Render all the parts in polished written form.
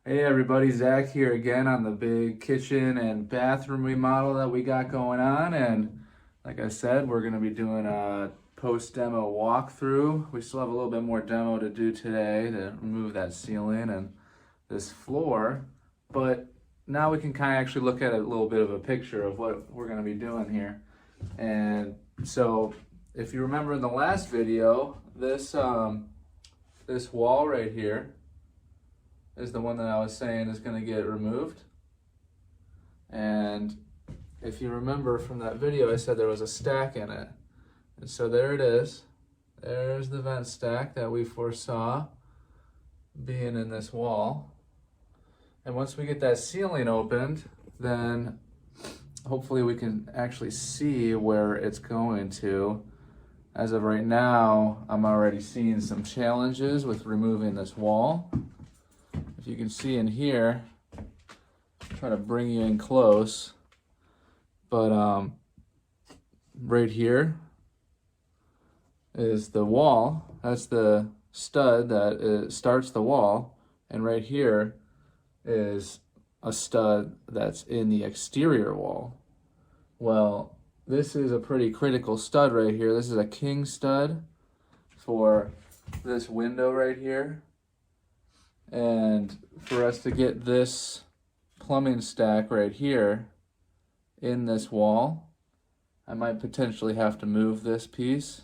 Hey everybody, Zach here again on the big kitchen and bathroom remodel that we got going on. And like I said, we're going to be doing a post-demo walkthrough. We still have a little bit more demo to do today to remove that ceiling and this floor. But now we can kind of actually look at a little bit of a picture of what we're going to be doing here. And so if you remember in the last video, this wall right here is the one that I was saying is going to get removed. And if you remember from that video, I said there was a stack in it. And so there it is. There's the vent stack that we foresaw being in this wall. And once we get that ceiling opened, then hopefully we can actually see where it's going to. As of right now, I'm already seeing some challenges with removing this wall. If you can see in here, try to bring you in close, but right here is the wall. That's the stud that starts the wall, and right here is a stud that's in the exterior wall. Well, this is a pretty critical stud right here. This is a king stud for this window right here. And for us to get this plumbing stack right here in this wall, I might potentially have to move this piece.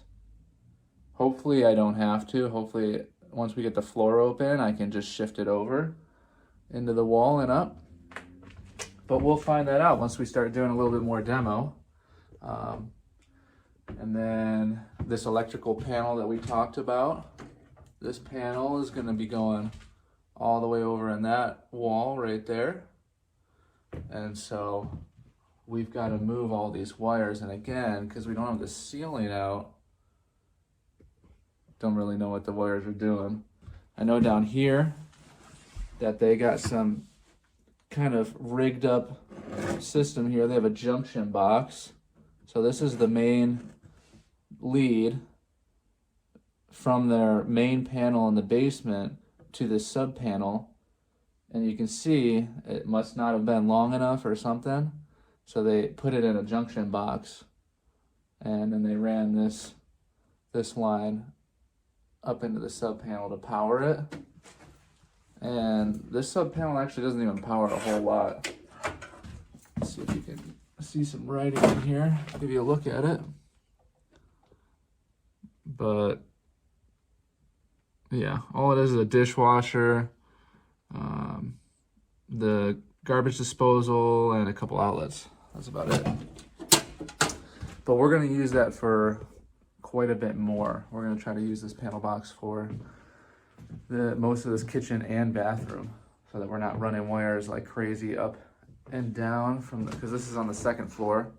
Hopefully I don't have to. Hopefully once we get the floor open, I can just shift it over into the wall and up. But we'll find that out once we start doing a little bit more demo. And then this electrical panel that we talked about, this panel is going to be going all the way over in that wall right there. And so we've got to move all these wires. And again, because we don't have the ceiling out, don't really know what the wires are doing. I know down here that they got some kind of rigged up system here. They have a junction box. So this is the main lead from their main panel in the basement to this sub panel, and you can see it must not have been long enough or something, so they put it in a junction box, and then they ran this line up into the sub panel to power it. And this sub panel actually doesn't even power a whole lot. Let's see if you can see some writing in here. I'll give you a look at it. But yeah, all it is a dishwasher, the garbage disposal, and a couple outlets. That's about it. But we're going to use that for quite a bit more. We're going to try to use this panel box for most of this kitchen and bathroom, so that we're not running wires like crazy up and down from because this is on the second floor,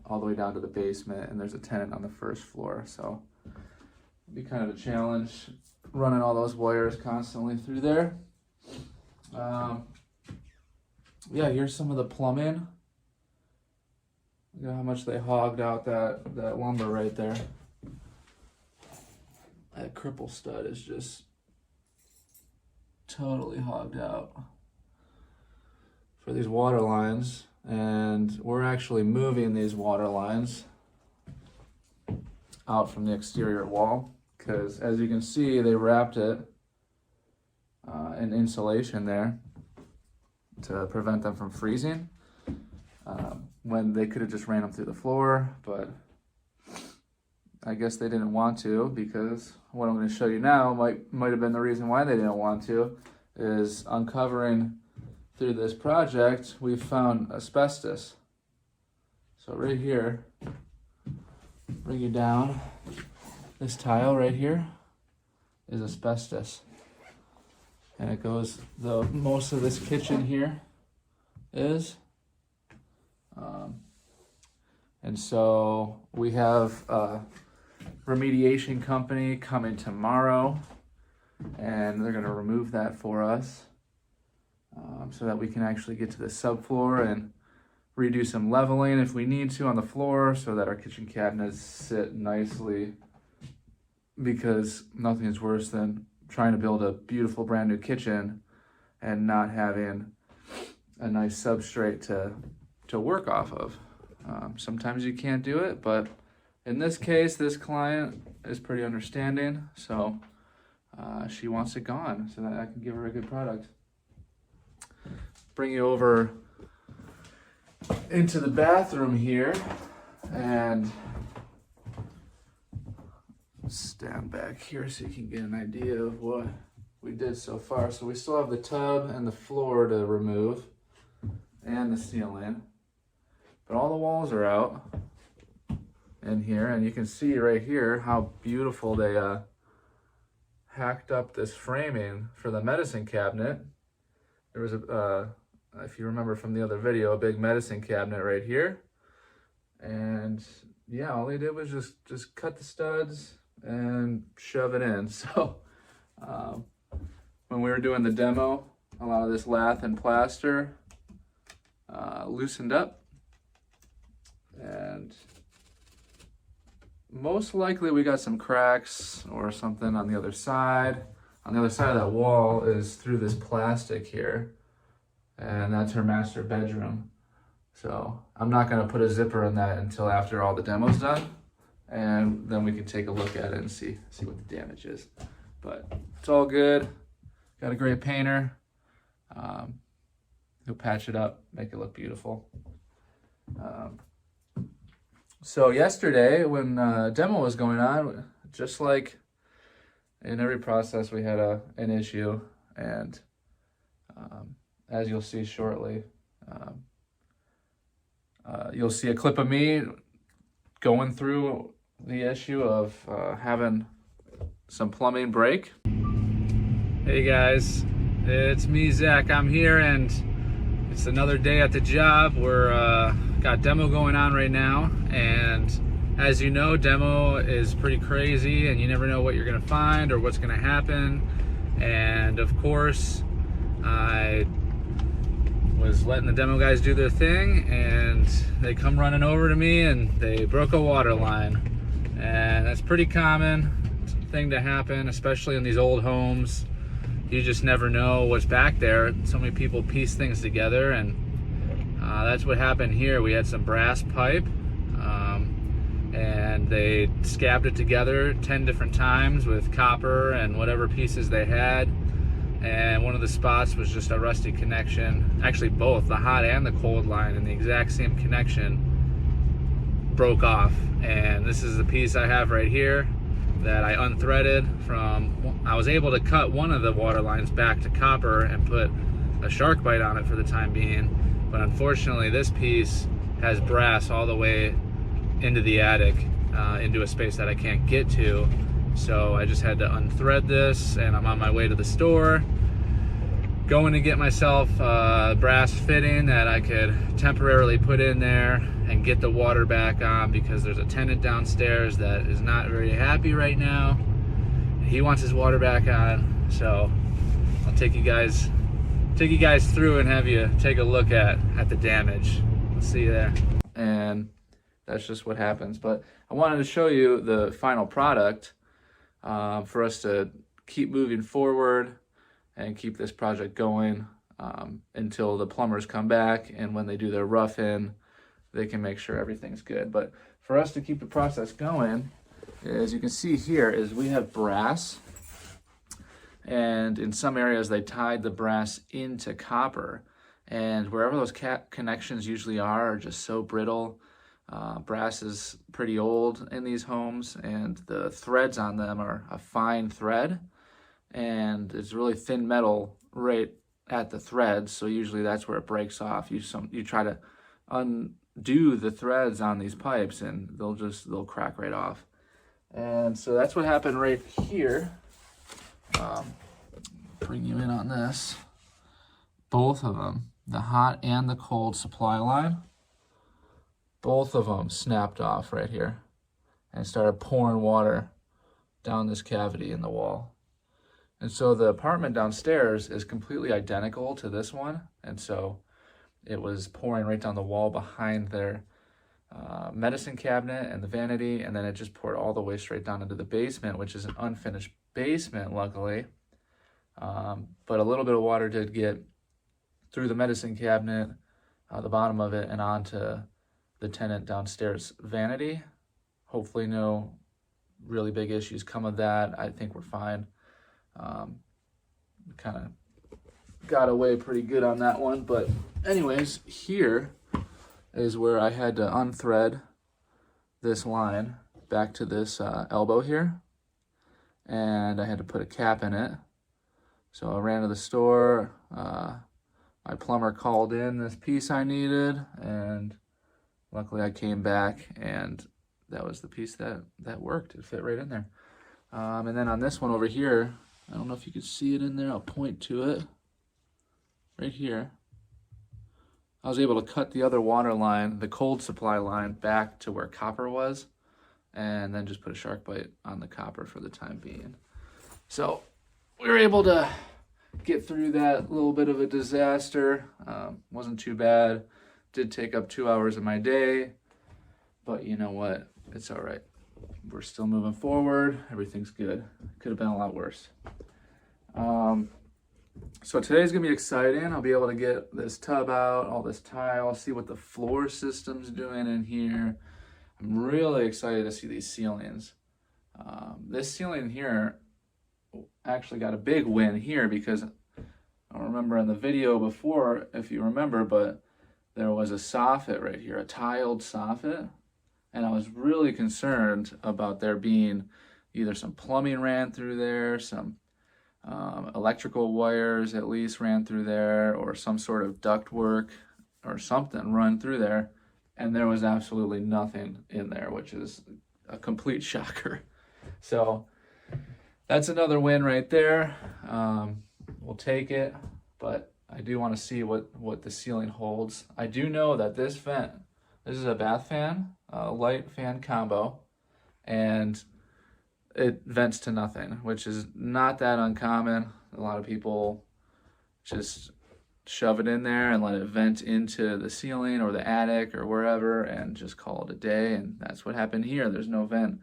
all the way down to the basement, and there's a tenant on the first floor. So be kind of a challenge running all those wires constantly through there. Yeah, here's some of the plumbing. Look at how much they hogged out that lumber right there. That cripple stud is just totally hogged out for these water lines. And we're actually moving these water lines out from the exterior wall, because as you can see, they wrapped it in insulation there to prevent them from freezing, when they could have just ran them through the floor. But I guess they didn't want to, because what I'm going to show you now might have been the reason why they didn't want to. Is uncovering through this project, we've found asbestos. So right here, bring you down, this tile right here is asbestos. And it goes, most of this kitchen here is. And so we have a remediation company coming tomorrow, and they're gonna remove that for us, so that we can actually get to the subfloor and redo some leveling if we need to on the floor, so that our kitchen cabinets sit nicely, because nothing is worse than trying to build a beautiful brand new kitchen and not having a nice substrate to work off of. Sometimes you can't do it, but in this case, this client is pretty understanding, so she wants it gone so that I can give her a good product. Bring you over into the bathroom here and stand back here so you can get an idea of what we did so far. So we still have the tub and the floor to remove and the ceiling, but all the walls are out in here, and you can see right here how beautiful they hacked up this framing for the medicine cabinet. There was if you remember from the other video, a big medicine cabinet right here, and yeah, all they did was just cut the studs and shove it in. So when we were doing the demo, a lot of this lath and plaster loosened up, and most likely we got some cracks or something on the other side. On the other side of that wall is through this plastic here, and that's her master bedroom. So I'm not gonna put a zipper in that until after all the demo's done, and then we can take a look at it and see what the damage is. But it's all good. Got a great painter. He'll patch it up, make it look beautiful. So yesterday when demo was going on, just like in every process, we had an issue, and as you'll see shortly, you'll see a clip of me going through the issue of having some plumbing break. Hey guys, it's me, Zach. I'm here, and it's another day at the job. We're got demo going on right now, and as you know, demo is pretty crazy, and you never know what you're gonna find or what's gonna happen. And of course, I was letting the demo guys do their thing, and they come running over to me and they broke a water line. And that's pretty common thing to happen, especially in these old homes. You just never know what's back there. So many people piece things together, and that's what happened here. We had some brass pipe, and they scabbed it together 10 different times with copper and whatever pieces they had. And one of the spots was just a rusty connection. Actually, both the hot and the cold line in the exact same connection broke off. And this is the piece I have right here that I unthreaded from. I was able to cut one of the water lines back to copper and put a shark bite on it for the time being, but unfortunately this piece has brass all the way into the attic, into a space that I can't get to. So I just had to unthread this, and I'm on my way to the store, going to get myself a brass fitting that I could temporarily put in there and get the water back on, because there's a tenant downstairs that is not very happy right now. He wants his water back on, so I'll take you guys through and have you take a look at the damage. I'll see you there. And that's just what happens. But I wanted to show you the final product for us to keep moving forward and keep this project going until the plumbers come back, and when they do their rough in, they can make sure everything's good. But for us to keep the process going, as you can see here, is we have brass, and in some areas they tied the brass into copper, and wherever those connections usually are just so brittle. Brass is pretty old in these homes, and the threads on them are a fine thread, and it's really thin metal right at the threads, so usually that's where it breaks off. You try to undo the threads on these pipes, and they'll crack right off. And so that's what happened right here. Bring you in on this. Both of them, the hot and the cold supply line, both of them snapped off right here and started pouring water down this cavity in the wall. And so the apartment downstairs is completely identical to this one, and so it was pouring right down the wall behind their medicine cabinet and the vanity, and then it just poured all the way straight down into the basement, which is an unfinished basement, luckily. But a little bit of water did get through the medicine cabinet, the bottom of it, and onto the tenant downstairs vanity. Hopefully no really big issues come of that. I think we're fine. Kind of got away pretty good on that one. But anyways, here is where I had to unthread this line back to this elbow here. And I had to put a cap in it. So I ran to the store. My plumber called in this piece I needed, and luckily I came back, and that was the piece that worked. It fit right in there. And then on this one over here, I don't know if you can see it in there. I'll point to it right here. I was able to cut the other water line, the cold supply line, back to where copper was, and then just put a shark bite on the copper for the time being. So we were able to get through that little bit of a disaster. Wasn't too bad. Did take up 2 hours of my day, but you know what? It's all right. We're still moving forward. Everything's good. Could have been a lot worse. So today's gonna be exciting. I'll be able to get this tub out, all this tile, see what the floor system's doing in here. I'm really excited to see these ceilings. This ceiling here actually got a big win here because I don't remember in the video before, if you remember, but there was a soffit right here, a tiled soffit. And I was really concerned about there being either some plumbing ran through there, some electrical wires at least ran through there, or some sort of duct work or something run through there. And there was absolutely nothing in there, which is a complete shocker. So that's another win right there. We'll take it, but I do want to see what the ceiling holds. I do know that this vent, this is a bath fan, light fan combo, and it vents to nothing, which is not that uncommon. A lot of people just shove it in there and let it vent into the ceiling or the attic or wherever and just call it a day. And that's what happened here. There's no vent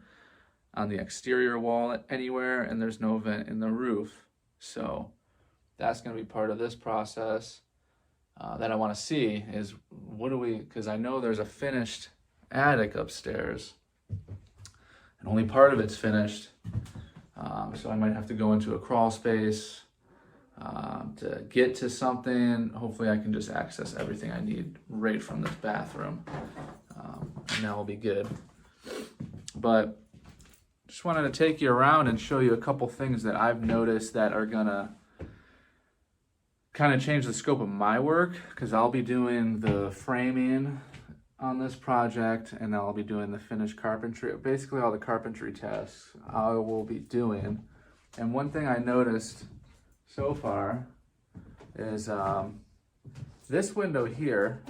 on the exterior wall anywhere, and there's no vent in the roof. So that's going to be part of this process that I want to see is because I know there's a finished attic upstairs and only part of it's finished. So I might have to go into a crawl space to get to something. Hopefully I can just access everything I need right from this bathroom, and that will be good. But just wanted to take you around and show you a couple things that I've noticed that are gonna kind of change the scope of my work, because I'll be doing the framing on this project, and I'll be doing the finished carpentry, basically all the carpentry tasks I will be doing. And one thing I noticed so far is this window here,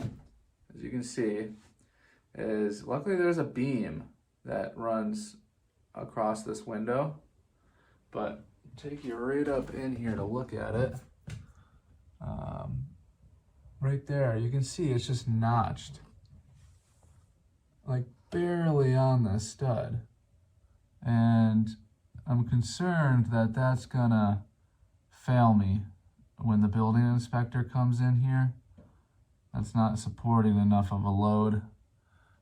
as you can see, is luckily there's a beam that runs across this window, but take you right up in here to look at it. Right there, you can see it's just notched, like barely on the stud. And I'm concerned that that's gonna fail me when the building inspector comes in here. That's not supporting enough of a load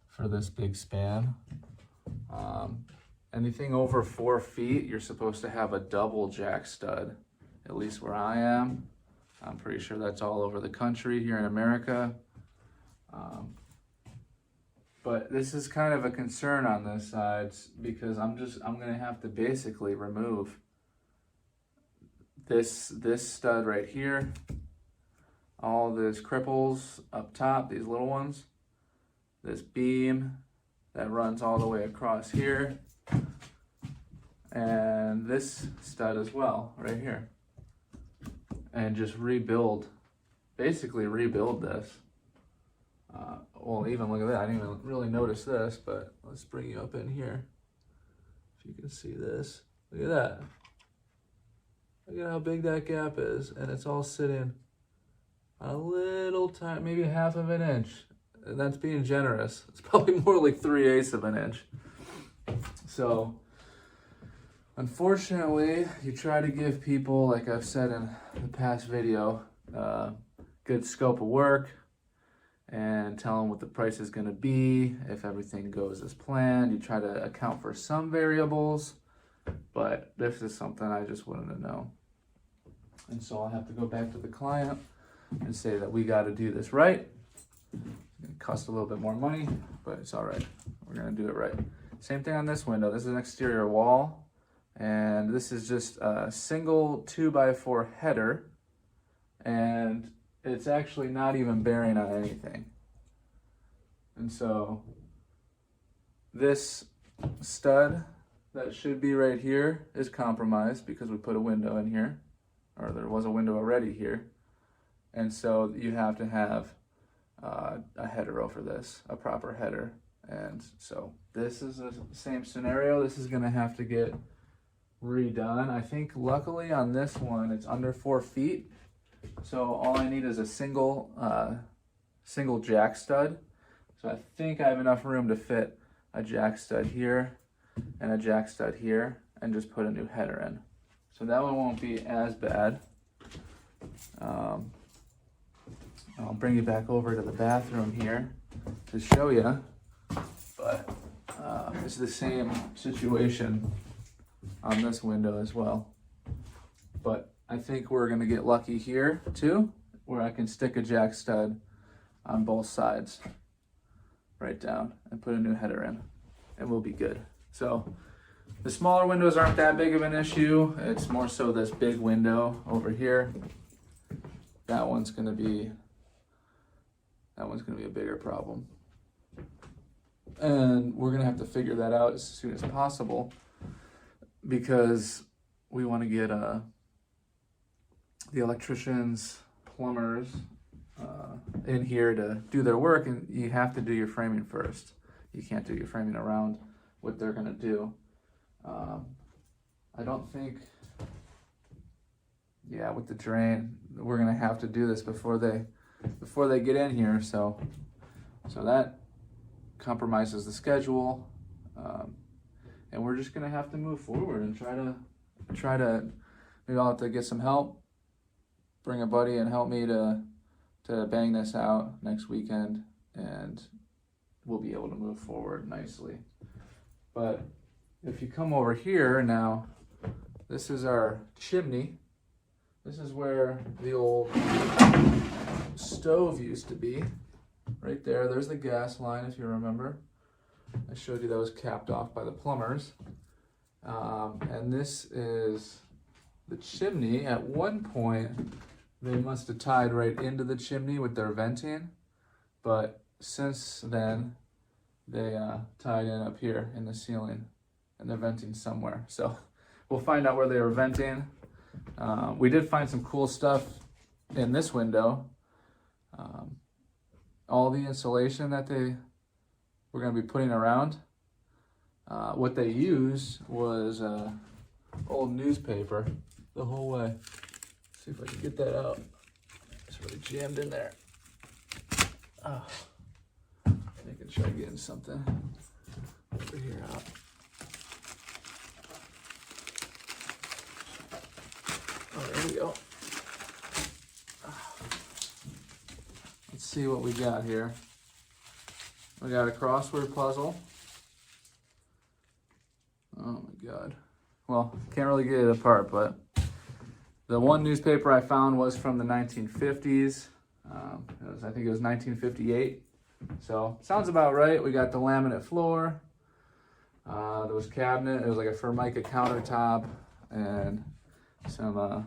for this big span. Anything over 4 feet, you're supposed to have a double jack stud, at least where I am. I'm pretty sure that's all over the country here in America. But this is kind of a concern on this side because I'm gonna have to basically remove this stud right here, all these cripples up top, these little ones, this beam that runs all the way across here, and this stud as well, right here. And just basically rebuild this. Well, even look at that, I didn't even really notice this, but let's bring you up in here. If you can see this, look at that. Look at how big that gap is, and it's all sitting a little tiny, maybe 1/2 of an inch. And that's being generous. It's probably more like 3/8 of an inch. So, Unfortunately, you try to give people, like I've said in the past video, good scope of work and tell them what the price is going to be. If everything goes as planned, you try to account for some variables, but this is something I just wanted to know. And so I'll have to go back to the client and say that we got to do this right. It's going to cost a little bit more money, but it's all right. We're going to do it right. Same thing on this window. This is an exterior wall, and this is just a single 2x4 header, and it's actually not even bearing on anything. And so this stud that should be right here is compromised because we put a window in here, or there was a window already here. And so you have to have a header over this, a proper header. And so this is the same scenario. This is going to have to get redone. I think luckily on this one it's under 4 feet. So all I need is a single jack stud. So I think I have enough room to fit a jack stud here and a jack stud here and just put a new header in. So that one won't be as bad. I'll bring you back over to the bathroom here to show you, but it's the same situation on this window as well. But I think we're gonna get lucky here too, where I can stick a jack stud on both sides right down and put a new header in, and we'll be good. So the smaller windows aren't that big of an issue. It's more so this big window over here. That one's gonna be a bigger problem. And we're gonna have to figure that out as soon as possible because we wanna get the electricians, plumbers in here to do their work, and you have to do your framing first. You can't do your framing around what they're gonna do. I don't think, yeah, with the drain, we're gonna have to do this before they get in here. So that compromises the schedule, and we're just gonna have to move forward and try to. Maybe I'll have to get some help. Bring a buddy and help me to bang this out next weekend, and we'll be able to move forward nicely. But if you come over here now, this is our chimney. This is where the old stove used to be. Right there, there's the gas line, if you remember. I showed you that was capped off by the plumbers. And this is the chimney. At one point, they must have tied right into the chimney with their venting, but since then, they tied in up here in the ceiling, and they're venting somewhere. So we'll find out where they were venting. We did find some cool stuff in this window. All the insulation that they were going to be putting around, what they used was old newspaper the whole way. Let's see if I can get that out. It's really jammed in there. Oh, I can try getting something over here out. Oh, there we go. Let's see what we got here. We got a crossword puzzle. Oh my God. Well, can't really get it apart, but the one newspaper I found was from the 1950s. I think it was 1958. So sounds about right. We got the laminate floor. There was cabinet. It was like a Formica countertop and some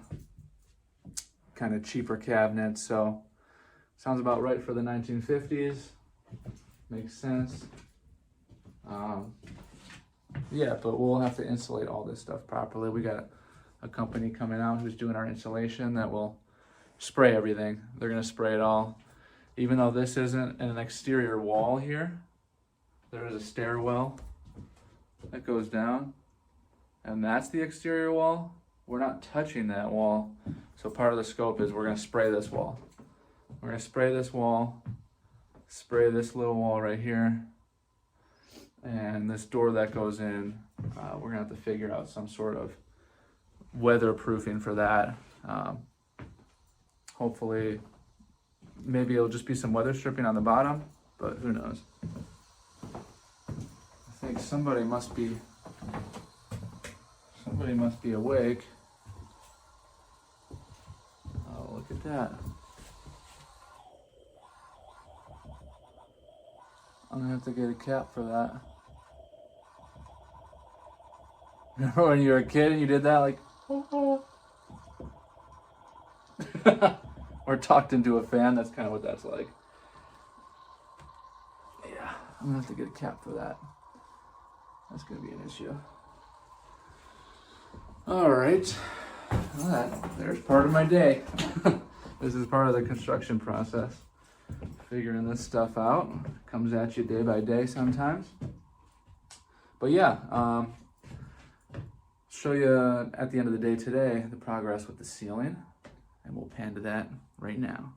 kind of cheaper cabinets. So sounds about right for the 1950s. Makes sense. Yeah, but we'll have to insulate all this stuff properly. We got a company coming out who's doing our insulation that will spray everything. They're gonna spray it all. Even though this isn't an exterior wall here, there is a stairwell that goes down, and that's the exterior wall. We're not touching that wall. So part of the scope is we're gonna spray this wall. We're gonna spray this wall, spray this little wall right here, and this door that goes in we're gonna have to figure out some sort of weatherproofing for that. Hopefully, maybe it'll just be some weather stripping on the bottom, but who knows. I think somebody must be awake. Oh, look at that. I'm gonna have to get a cap for that. Remember when you were a kid and you did that, like, or talked into a fan? That's kind of what that's like. Yeah, I'm gonna have to get a cap for that. That's gonna be an issue. All right, well, there's part of my day. This is part of the construction process. Figuring this stuff out. Comes at you day by day sometimes. But yeah, show you at the end of the day today the progress with the ceiling, and we'll pan to that right now.